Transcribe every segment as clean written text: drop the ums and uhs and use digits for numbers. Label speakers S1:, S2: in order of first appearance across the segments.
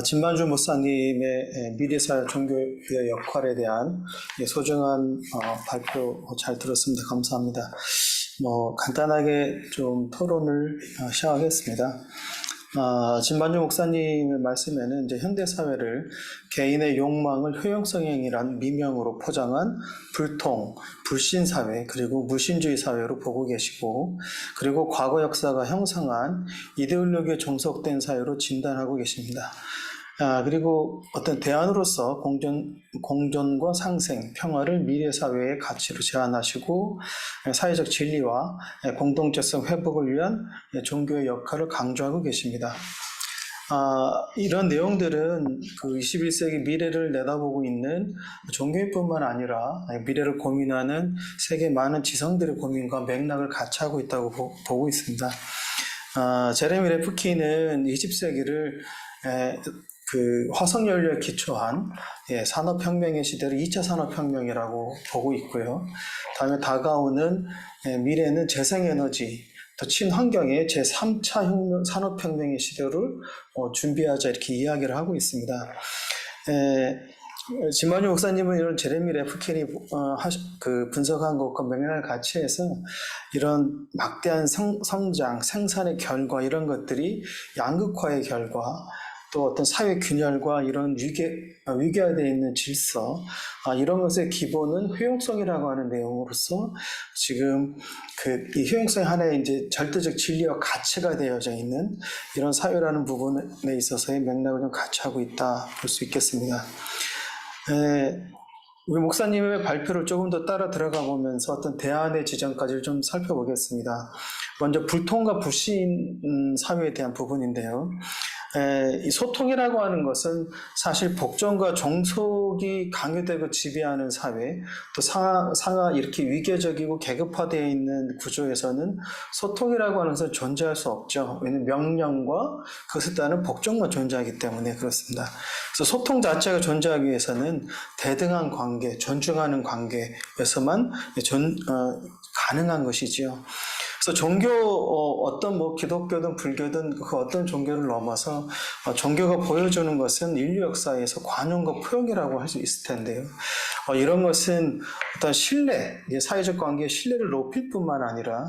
S1: 진만주 목사님의 미래사회 종교의 역할에 대한 소중한 발표 잘 들었습니다. 감사합니다. 간단하게 좀 토론을 시작하겠습니다. 진만주 목사님의 말씀에는 이제 현대사회를 개인의 욕망을 효용성행위란 미명으로 포장한 불통, 불신사회, 그리고 무신주의 사회로 보고 계시고, 그리고 과거 역사가 형성한 이데올로기에 종속된 사회로 진단하고 계십니다. 그리고 어떤 대안으로서 공존과 상생, 평화를 미래사회의 가치로 제안하시고 사회적 진리와 공동체성 회복을 위한 종교의 역할을 강조하고 계십니다. 이런 내용들은 그 21세기 미래를 내다보고 있는 종교인뿐만 아니라 미래를 고민하는 세계 많은 지성들의 고민과 맥락을 같이 하고 있다고 보고 있습니다. 제레미 레프킨은 20세기를 그 화석연료에 기초한 산업혁명의 시대를 2차 산업혁명이라고 보고 있고요. 다음에 다가오는 미래는 재생에너지, 또 친환경의 제3차 산업혁명의 시대를 준비하자 이렇게 이야기를 하고 있습니다. 진만주 목사님은 이런 제레미 레프킨이 분석한 것과 맥락을 같이 해서 이런 막대한 성장, 생산의 결과 이런 것들이 양극화의 결과 또 어떤 사회 균열과 이런 위계화되어 있는 질서, 이런 것의 기본은 효용성이라고 하는 내용으로서 지금 이 효용성이 하나의 이제 절대적 진리와 가치가 되어져 있는 이런 사회라는 부분에 있어서의 맥락을 좀 같이 하고 있다 볼 수 있겠습니다. 우리 목사님의 발표를 조금 더 따라 들어가 보면서 어떤 대안의 지점까지 좀 살펴보겠습니다. 먼저 불통과 불신 사회에 대한 부분인데요. 이 소통이라고 하는 것은 사실 복종과 종속이 강요되고 지배하는 사회, 또 상하 이렇게 위계적이고 계급화되어 있는 구조에서는 소통이라고 하는 것은 존재할 수 없죠. 왜냐하면 명령과 그것에 따른 복종만 존재하기 때문에 그렇습니다. 그래서 소통 자체가 존재하기 위해서는 대등한 관계, 존중하는 관계에서만 가능한 것이지요. 그래서 종교, 어떤 기독교든 불교든 그 어떤 종교를 넘어서 종교가 보여주는 것은 인류 역사에서 관용과 포용이라고 할 수 있을 텐데요. 이런 것은 어떤 신뢰, 사회적 관계의 신뢰를 높일 뿐만 아니라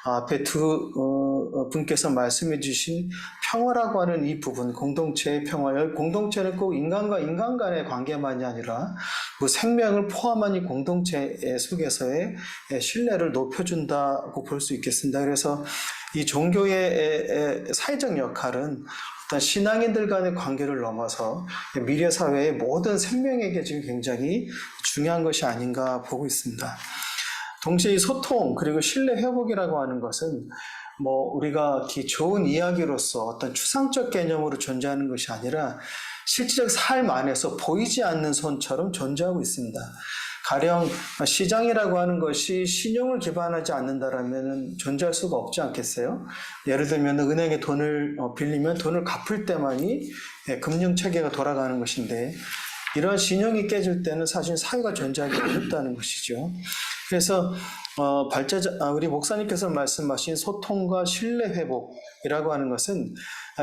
S1: 앞에 두 분께서 말씀해 주신 평화라고 하는 이 부분, 공동체의 평화, 공동체는 꼭 인간과 인간 간의 관계만이 아니라 그 생명을 포함한 이 공동체 속에서의 신뢰를 높여준다고 볼 수 있겠습니다. 그래서 이 종교의 사회적 역할은 일단 신앙인들 간의 관계를 넘어서 미래 사회의 모든 생명에게 지금 굉장히 중요한 것이 아닌가 보고 있습니다. 동시에 이 소통 그리고 신뢰 회복이라고 하는 것은 우리가 좋은 이야기로서 어떤 추상적 개념으로 존재하는 것이 아니라 실질적 삶 안에서 보이지 않는 손처럼 존재하고 있습니다. 가령 시장이라고 하는 것이 신용을 기반하지 않는다라면 존재할 수가 없지 않겠어요? 예를 들면 은행에 돈을 빌리면 돈을 갚을 때만이 금융체계가 돌아가는 것인데 이런 신용이 깨질 때는 사실 사회가 존재하기 어렵다는 것이죠. 그래서 우리 목사님께서 말씀하신 소통과 신뢰 회복이라고 하는 것은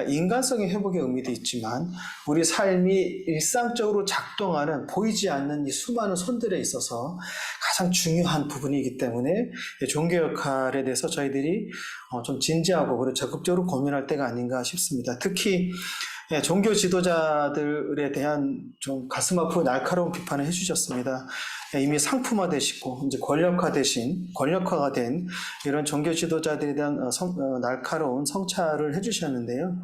S1: 인간성의 회복의 의미도 있지만 우리 삶이 일상적으로 작동하는 보이지 않는 이 수많은 손들에 있어서 가장 중요한 부분이기 때문에 종교 역할에 대해서 저희들이 좀 진지하고 그리고 적극적으로 고민할 때가 아닌가 싶습니다. 특히 종교 지도자들에 대한 좀 가슴 아프고 날카로운 비판을 해주셨습니다. 이미 상품화되시고 이제 권력화가 된 이런 종교 지도자들에 대한 날카로운 성찰을 해주셨는데요.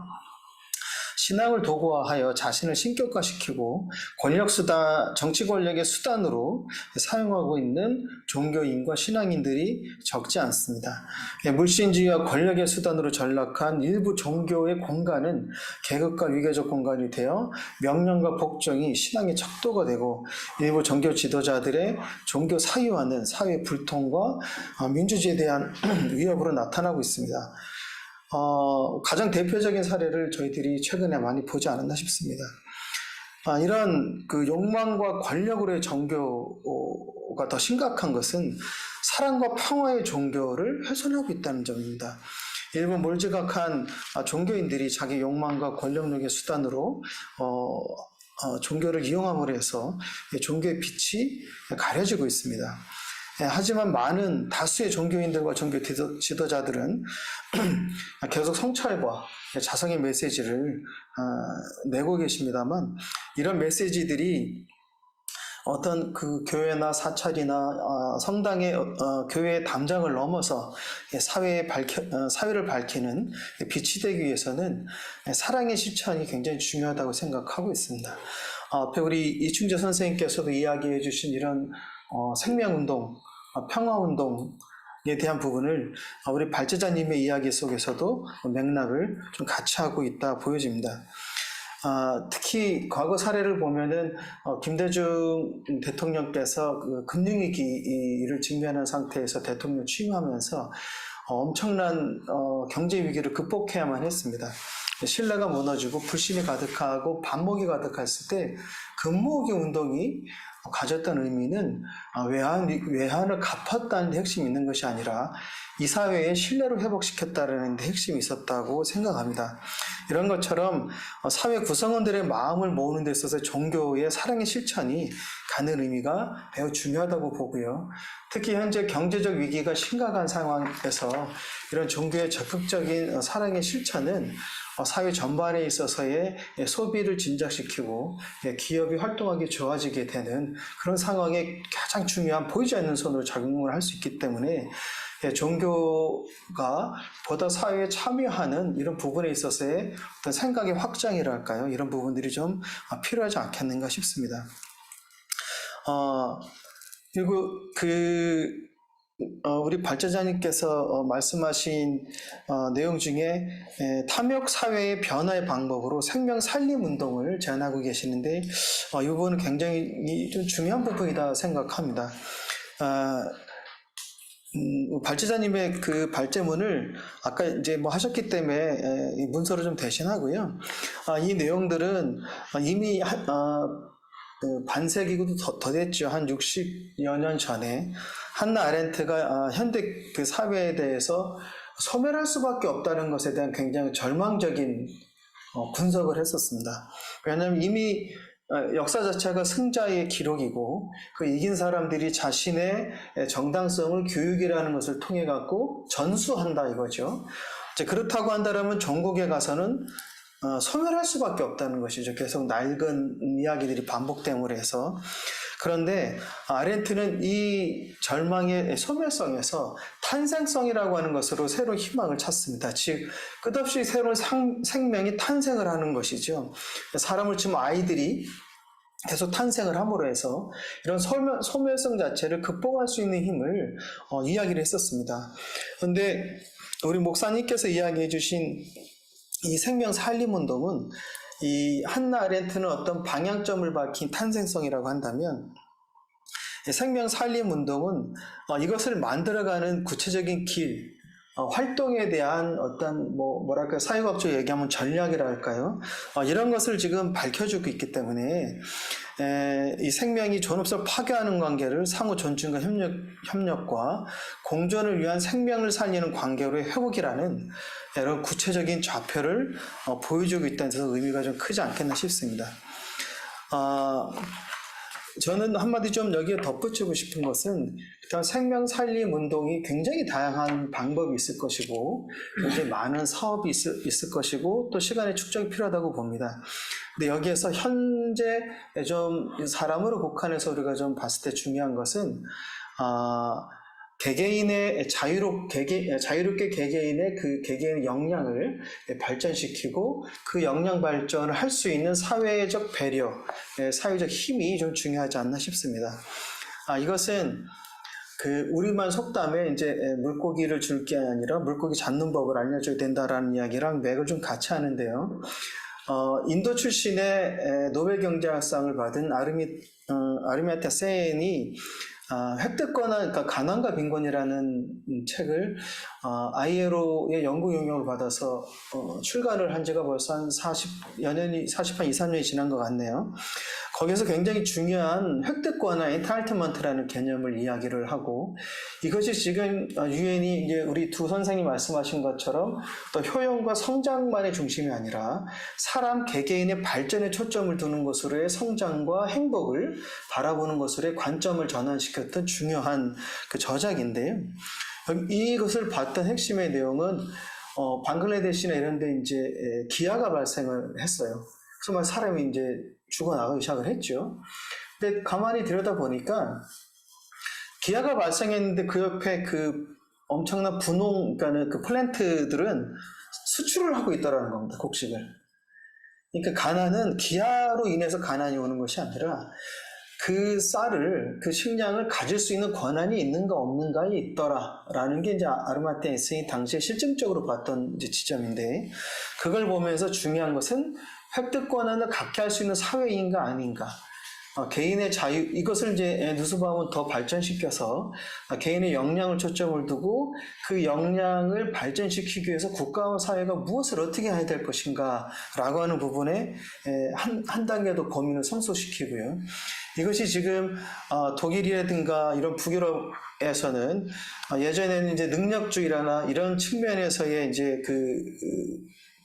S1: 신앙을 도구화하여 자신을 신격화시키고 정치 권력의 수단으로 사용하고 있는 종교인과 신앙인들이 적지 않습니다. 물신주의와 권력의 수단으로 전락한 일부 종교의 공간은 계급과 위계적 공간이 되어 명령과 복종이 신앙의 척도가 되고 일부 종교 지도자들의 종교 사유화는 사회 불통과 민주주의에 대한 위협으로 나타나고 있습니다. 가장 대표적인 사례를 저희들이 최근에 많이 보지 않았나 싶습니다. 이런 욕망과 권력으로의 종교가 더 심각한 것은 사랑과 평화의 종교를 훼손하고 있다는 점입니다. 일부 몰지각한 종교인들이 자기 욕망과 권력력의 수단으로 종교를 이용함으로 해서 종교의 빛이 가려지고 있습니다. 하지만 많은 다수의 종교인들과 종교 지도자들은 계속 성찰과 자성의 메시지를 내고 계십니다만, 이런 메시지들이 어떤 그 교회나 사찰이나 성당의 교회의 담장을 넘어서 사회를 밝히는 빛이 되기 위해서는 사랑의 실천이 굉장히 중요하다고 생각하고 있습니다. 앞에 우리 이충재 선생님께서도 이야기해 주신 이런 생명운동, 평화운동에 대한 부분을 우리 발제자님의 이야기 속에서도 맥락을 좀 같이 하고 있다 보여집니다. 특히 과거 사례를 보면은 김대중 대통령께서 그 금융위기를 직면한 상태에서 대통령 취임하면서 엄청난 경제 위기를 극복해야만 했습니다. 신뢰가 무너지고 불신이 가득하고 반목이 가득했을 때 금모으기 운동이 가졌던 의미는 외환을 갚았다는 데 핵심이 있는 것이 아니라 이 사회의 신뢰를 회복시켰다는 데 핵심이 있었다고 생각합니다. 이런 것처럼 사회 구성원들의 마음을 모으는 데 있어서 종교의 사랑의 실천이 갖는 의미가 매우 중요하다고 보고요. 특히 현재 경제적 위기가 심각한 상황에서 이런 종교의 적극적인 사랑의 실천은 사회 전반에 있어서의 소비를 진작시키고 기업이 활동하기 좋아지게 되는 그런 상황에 가장 중요한 보이지 않는 손으로 작용을 할 수 있기 때문에 종교가 보다 사회에 참여하는 이런 부분에 있어서의 어떤 생각의 확장이랄까요? 이런 부분들이 좀 필요하지 않겠는가 싶습니다. 그리고 우리 발제자님께서 말씀하신 내용 중에 탐욕 사회의 변화의 방법으로 생명 살림 운동을 제안하고 계시는데 이 부분은 굉장히 좀 중요한 부분이다 생각합니다. 발제자님의 그 발제문을 아까 이제 뭐 하셨기 때문에 문서로 좀 대신하고요. 이 내용들은 이미 반세기도 더 됐죠. 한 60여 년 전에 한나 아렌트가 현대 그 사회에 대해서 소멸할 수밖에 없다는 것에 대한 굉장히 절망적인 분석을 했었습니다. 왜냐하면 이미 역사 자체가 승자의 기록이고 그 이긴 사람들이 자신의 정당성을 교육이라는 것을 통해 갖고 전수한다 이거죠. 이제 그렇다고 한다면 종국에 가서는 소멸할 수밖에 없다는 것이죠. 계속 낡은 이야기들이 반복됨으로 해서. 그런데 아렌트는 이 절망의 소멸성에서 탄생성이라고 하는 것으로 새로운 희망을 찾습니다. 즉 끝없이 새로운 생명이 탄생을 하는 것이죠. 사람을 치면 아이들이 계속 탄생을 함으로 해서 이런 소멸성 자체를 극복할 수 있는 힘을 이야기를 했었습니다. 그런데 우리 목사님께서 이야기해 주신 이 생명 살림 운동은 이 한나 아렌트는 어떤 방향점을 밝힌 탄생성이라고 한다면 생명 살림 운동은 이것을 만들어가는 구체적인 길, 활동에 대한 어떤 뭐랄까 사회학적으로 얘기하면 전략이랄까요? 이런 것을 지금 밝혀주고 있기 때문에 이 생명이 존엄성을 파괴하는 관계를 상호 존중과 협력과 공존을 위한 생명을 살리는 관계로의 회복이라는 이런 구체적인 좌표를 보여주고 있다는 데서 의미가 좀 크지 않겠나 싶습니다. 저는 한마디 좀 여기에 덧붙이고 싶은 것은 일단 생명 살림 운동이 굉장히 다양한 방법이 있을 것이고 굉장히 많은 사업이 있을 것이고 또 시간의 축적이 필요하다고 봅니다. 근데 여기에서 현재 좀 사람으로 국한해서 우리가 좀 봤을 때 중요한 것은 개개인의 자유롭게 개개인의 그 개개인의 역량을 발전시키고 그 역량 발전을 할 수 있는 사회적 배려, 사회적 힘이 좀 중요하지 않나 싶습니다. 이것은 우리만 속담에 이제 물고기를 줄 게 아니라 물고기 잡는 법을 알려줘야 된다라는 이야기랑 맥을 좀 같이 하는데요. 인도 출신의 노벨 경제학상을 받은 아르미타 센이 획득권한 그러니까 가난과 빈곤이라는 책을 ILO의 연구 용역을 받아서 출간을 한 지가 벌써 한 40한 2, 3년이 지난 것 같네요. 거기서 굉장히 중요한 획득권과 엔타일트먼트라는 개념을 이야기를 하고, 이것이 지금 유엔이 이제 우리 두 선생님이 말씀하신 것처럼 또 효용과 성장만의 중심이 아니라 사람 개개인의 발전에 초점을 두는 것으로의 성장과 행복을 바라보는 것으로의 관점을 전환시켰던 중요한 그 저작인데요. 이것을 봤던 핵심의 내용은 방글라데시나 이런 데 이제 기아가 발생을 했어요. 정말 사람이 이제 죽어나가기 시작을 했죠. 근데 가만히 들여다보니까 기아가 발생했는데 그 옆에 그 엄청난 분홍, 그러니까 그 플랜트들은 수출을 하고 있다는 겁니다, 곡식을. 그러니까 가난은 기아로 인해서 가난이 오는 것이 아니라 그 쌀을, 그 식량을 가질 수 있는 권한이 있는가 없는가에 있더라라는 게 이제 아르마티아 에세이 당시에 실증적으로 봤던 이제 지점인데, 그걸 보면서 중요한 것은 획득 권한을 갖게 할 수 있는 사회인가 아닌가, 개인의 자유, 이것을 이제 누스바움은 더 발전시켜서 개인의 역량을 초점을 두고 그 역량을 발전시키기 위해서 국가와 사회가 무엇을 어떻게 해야 될 것인가 라고 하는 부분에 한 단계 더 고민을 성소시키고요. 이것이 지금 독일이라든가 이런 북유럽에서는 예전에는 이제 능력주의라나 이런 측면에서의 이제 그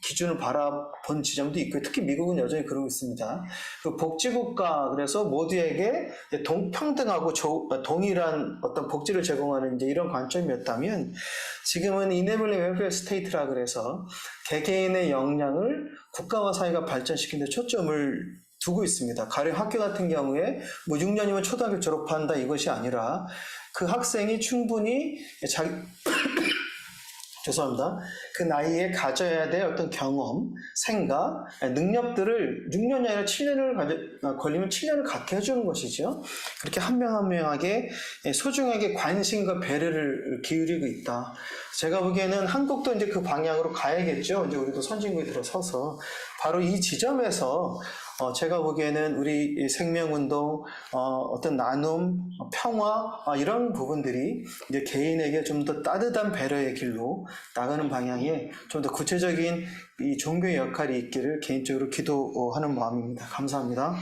S1: 기준을 바라본 지점도 있고, 특히 미국은 여전히 그러고 있습니다. 그 복지국가, 그래서 모두에게 평등하고 동일한 어떤 복지를 제공하는 이제 이런 관점이었다면, 지금은 이네블링 웰페어 스테이트라 그래서 개개인의 역량을 국가와 사회가 발전시키는 데 초점을 두고 있습니다. 가령 학교 같은 경우에 뭐 6년이면 초등학교 졸업한다 이것이 아니라 그 학생이 충분히 죄송합니다. 그 나이에 가져야 될 어떤 경험, 생각, 능력들을 6년이 아니라 7년을 걸리면 7년을 갖게 해주는 것이죠. 그렇게 한 명 한 명에게 소중하게 관심과 배려를 기울이고 있다. 제가 보기에는 한국도 이제 그 방향으로 가야겠죠. 이제 우리도 선진국에 들어서서 바로 이 지점에서 제가 보기에는 우리 생명운동, 어떤 나눔, 평화, 이런 부분들이 이제 개인에게 좀 더 따뜻한 배려의 길로 나가는 방향에 좀 더 구체적인 이 종교의 역할이 있기를 개인적으로 기도하는 마음입니다. 감사합니다.